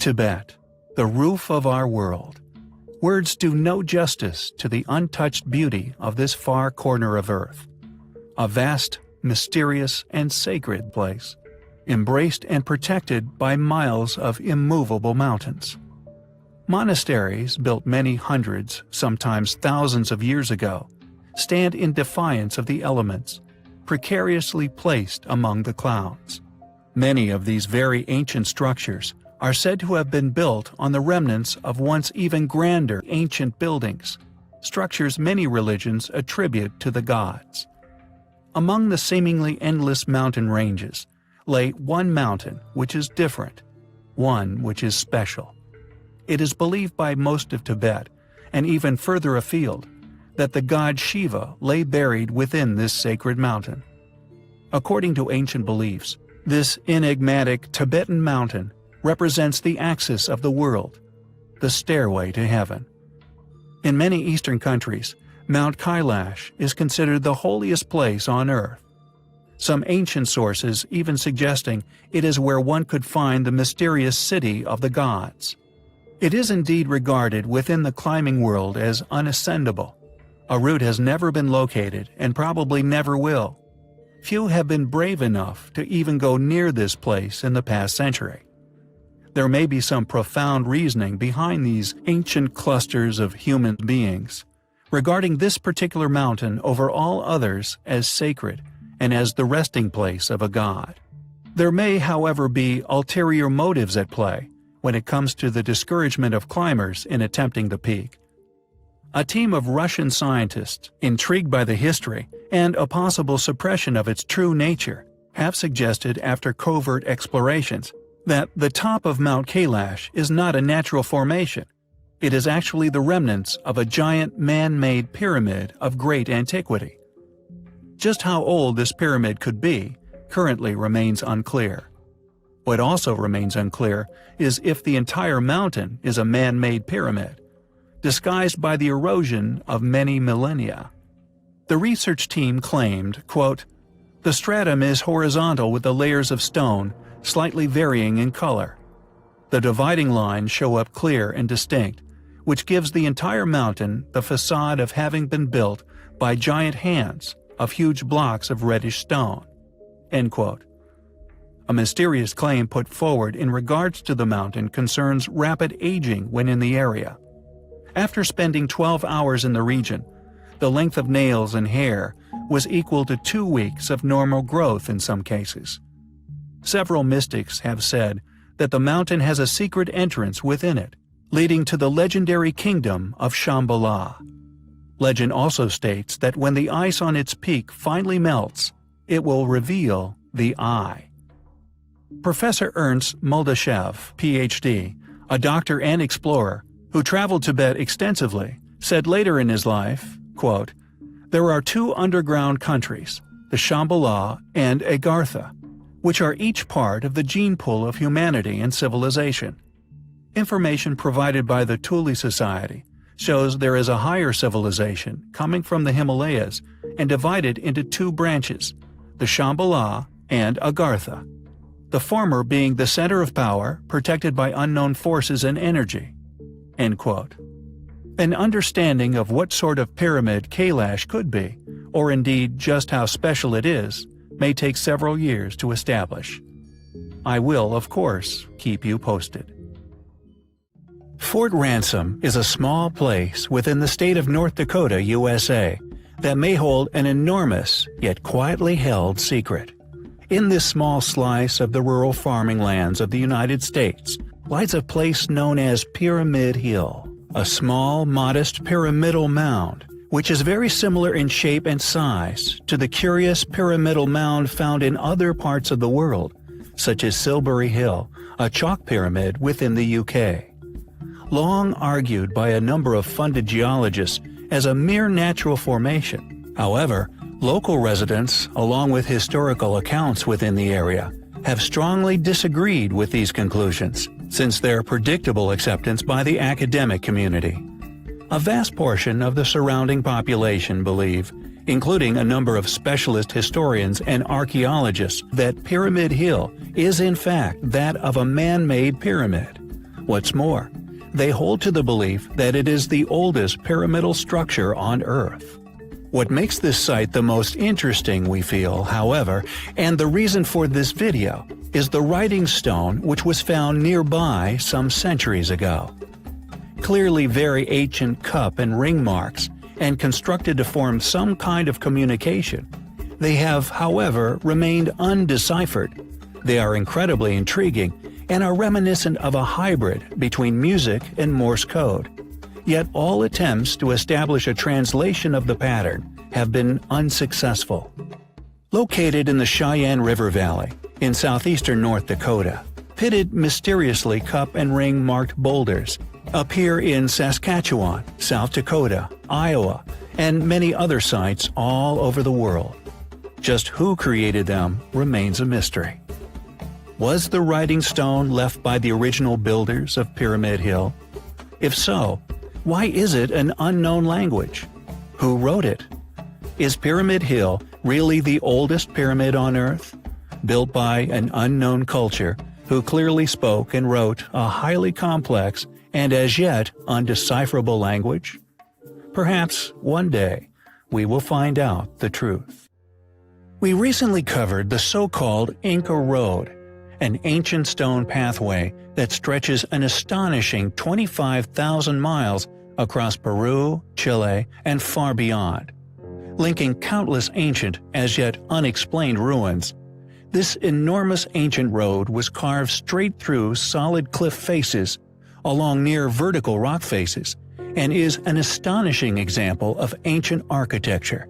Tibet, the roof of our world. Words do no justice to the untouched beauty of this far corner of Earth. A vast, mysterious, and sacred place, embraced and protected by miles of immovable mountains. Monasteries, built many hundreds, sometimes thousands of years ago, stand in defiance of the elements, precariously placed among the clouds. Many of these very ancient structures are said to have been built on the remnants of once even grander ancient buildings, structures many religions attribute to the gods. Among the seemingly endless mountain ranges lay one mountain which is different, one which is special. It is believed by most of Tibet, and even further afield, that the god Shiva lay buried within this sacred mountain. According to ancient beliefs, this enigmatic Tibetan mountain represents the axis of the world, the stairway to heaven. In many Eastern countries, Mount Kailash is considered the holiest place on earth, some ancient sources even suggesting it is where one could find the mysterious city of the gods. It is indeed regarded within the climbing world as unascendable. A route has never been located and probably never will. Few have been brave enough to even go near this place in the past century. There may be some profound reasoning behind these ancient clusters of human beings, regarding this particular mountain over all others as sacred and as the resting place of a god. There may, however, be ulterior motives at play when it comes to the discouragement of climbers in attempting the peak. A team of Russian scientists, intrigued by the history and a possible suppression of its true nature, have suggested after covert explorations that the top of Mount Kailash is not a natural formation. It is actually the remnants of a giant man-made pyramid of great antiquity. Just how old this pyramid could be currently remains unclear. What also remains unclear is if the entire mountain is a man-made pyramid, disguised by the erosion of many millennia. The research team claimed, quote, "The stratum is horizontal with the layers of stone slightly varying in color. The dividing lines show up clear and distinct, which gives the entire mountain the facade of having been built by giant hands of huge blocks of reddish stone." End quote. A mysterious claim put forward in regards to the mountain concerns rapid aging when in the area. After spending 12 hours in the region, the length of nails and hair was equal to 2 weeks of normal growth in some cases. Several mystics have said that the mountain has a secret entrance within it, leading to the legendary kingdom of Shambhala. Legend also states that when the ice on its peak finally melts, it will reveal the eye. Professor Ernst Muldashev, Ph.D., a doctor and explorer who traveled Tibet extensively, said later in his life, quote, "There are 2 underground countries, the Shambhala and Agartha, which are each part of the gene pool of humanity and civilization. Information provided by the Thule Society shows there is a higher civilization coming from the Himalayas and divided into 2 branches, the Shambhala and Agartha, the former being the center of power protected by unknown forces and energy." End quote. An understanding of what sort of pyramid Kailash could be, or indeed just how special it is, may take several years to establish. I will, of course, keep you posted. Fort Ransom is a small place within the state of North Dakota, USA, that may hold an enormous, yet quietly held secret. In this small slice of the rural farming lands of the United States lies a place known as Pyramid Hill, a small, modest pyramidal mound, which is very similar in shape and size to the curious pyramidal mound found in other parts of the world, such as Silbury Hill, a chalk pyramid within the UK. Long argued by a number of funded geologists as a mere natural formation. However, local residents, along with historical accounts within the area, have strongly disagreed with these conclusions, since their predictable acceptance by the academic community. A vast portion of the surrounding population believe, including a number of specialist historians and archaeologists, that Pyramid Hill is in fact that of a man-made pyramid, What's more, they hold to the belief that it is the oldest pyramidal structure on Earth. What makes this site the most interesting, we feel, however, and the reason for this video, is the writing stone which was found nearby some centuries ago. Clearly very ancient cup and ring marks, and constructed to form some kind of communication, they have, however, remained undeciphered. They are incredibly intriguing and are reminiscent of a hybrid between music and Morse code. Yet all attempts to establish a translation of the pattern have been unsuccessful. Located in the Cheyenne River Valley, in southeastern North Dakota, pitted mysteriously cup and ring marked boulders appear in Saskatchewan, South Dakota, Iowa, and many other sites all over the world. Just who created them remains a mystery. Was the writing stone left by the original builders of Pyramid Hill? If so, why is it an unknown language? Who wrote it? Is Pyramid Hill really the oldest pyramid on Earth? Built by an unknown culture who clearly spoke and wrote a highly complex and as yet undecipherable language? Perhaps one day we will find out the truth. We recently covered the so-called Inca Road, an ancient stone pathway that stretches an astonishing 25,000 miles across Peru, Chile, and far beyond. Linking countless ancient, as yet unexplained ruins, this enormous ancient road was carved straight through solid cliff faces, along near vertical rock faces, and is an astonishing example of ancient architecture.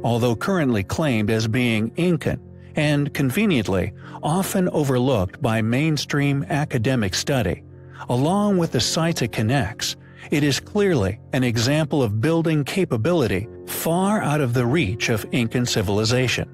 Although currently claimed as being Incan, and conveniently often overlooked by mainstream academic study, along with the sites it connects, it is clearly an example of building capability far out of the reach of Incan civilization.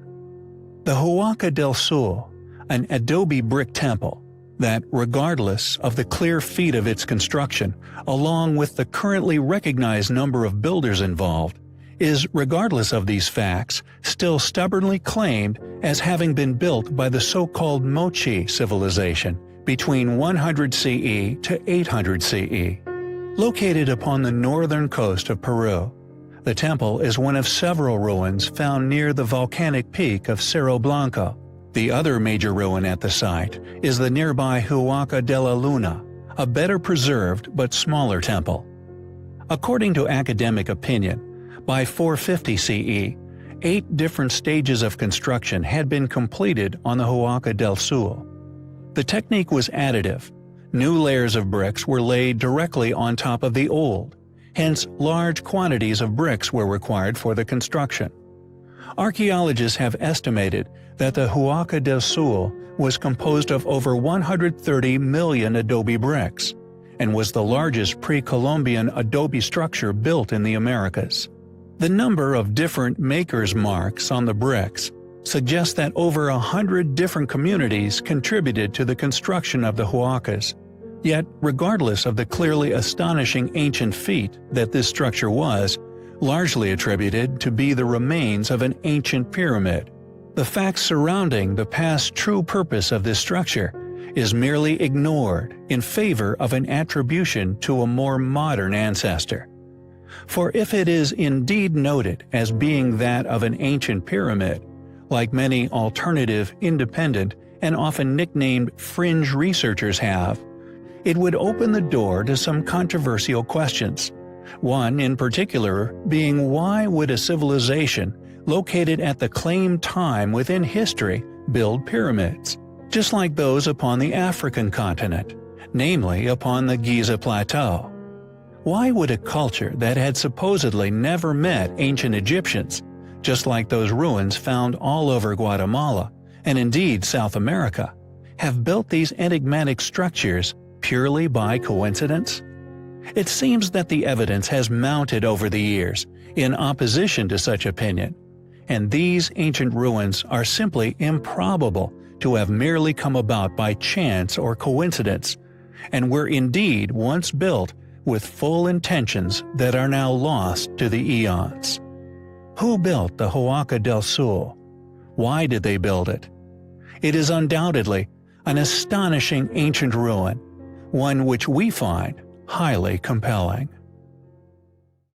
The Huaca del Sul, an adobe brick temple that, regardless of the clear feat of its construction, along with the currently recognized number of builders involved, is, regardless of these facts, still stubbornly claimed as having been built by the so-called Moche civilization between 100 CE to 800 CE. Located upon the northern coast of Peru, the temple is one of several ruins found near the volcanic peak of Cerro Blanco. The other major ruin at the site is the nearby Huaca de la Luna, a better preserved but smaller temple. According to academic opinion, by 450 CE, 8 different stages of construction had been completed on the Huaca del Sul. The technique was additive. New layers of bricks were laid directly on top of the old, hence large quantities of bricks were required for the construction. Archaeologists have estimated that the Huaca del Sul was composed of over 130 million adobe bricks, and was the largest pre-Columbian adobe structure built in the Americas. The number of different makers' marks on the bricks suggests that over 100 different communities contributed to the construction of the Huacas. Yet, regardless of the clearly astonishing ancient feat that this structure was, largely attributed to be the remains of an ancient pyramid, the facts surrounding the past true purpose of this structure is merely ignored in favor of an attribution to a more modern ancestor. For if it is indeed noted as being that of an ancient pyramid, like many alternative, independent, and often nicknamed fringe researchers have, it would open the door to some controversial questions. One in particular being, why would a civilization located at the claimed time within history build pyramids, just like those upon the African continent, namely upon the Giza Plateau? Why would a culture that had supposedly never met ancient Egyptians, just like those ruins found all over Guatemala, and indeed South America, have built these enigmatic structures purely by coincidence? It seems that the evidence has mounted over the years in opposition to such opinion, and these ancient ruins are simply improbable to have merely come about by chance or coincidence, and were indeed once built with full intentions that are now lost to the eons. Who built the Huaca del Sul? Why did they build it? It is undoubtedly an astonishing ancient ruin, one which we find highly compelling.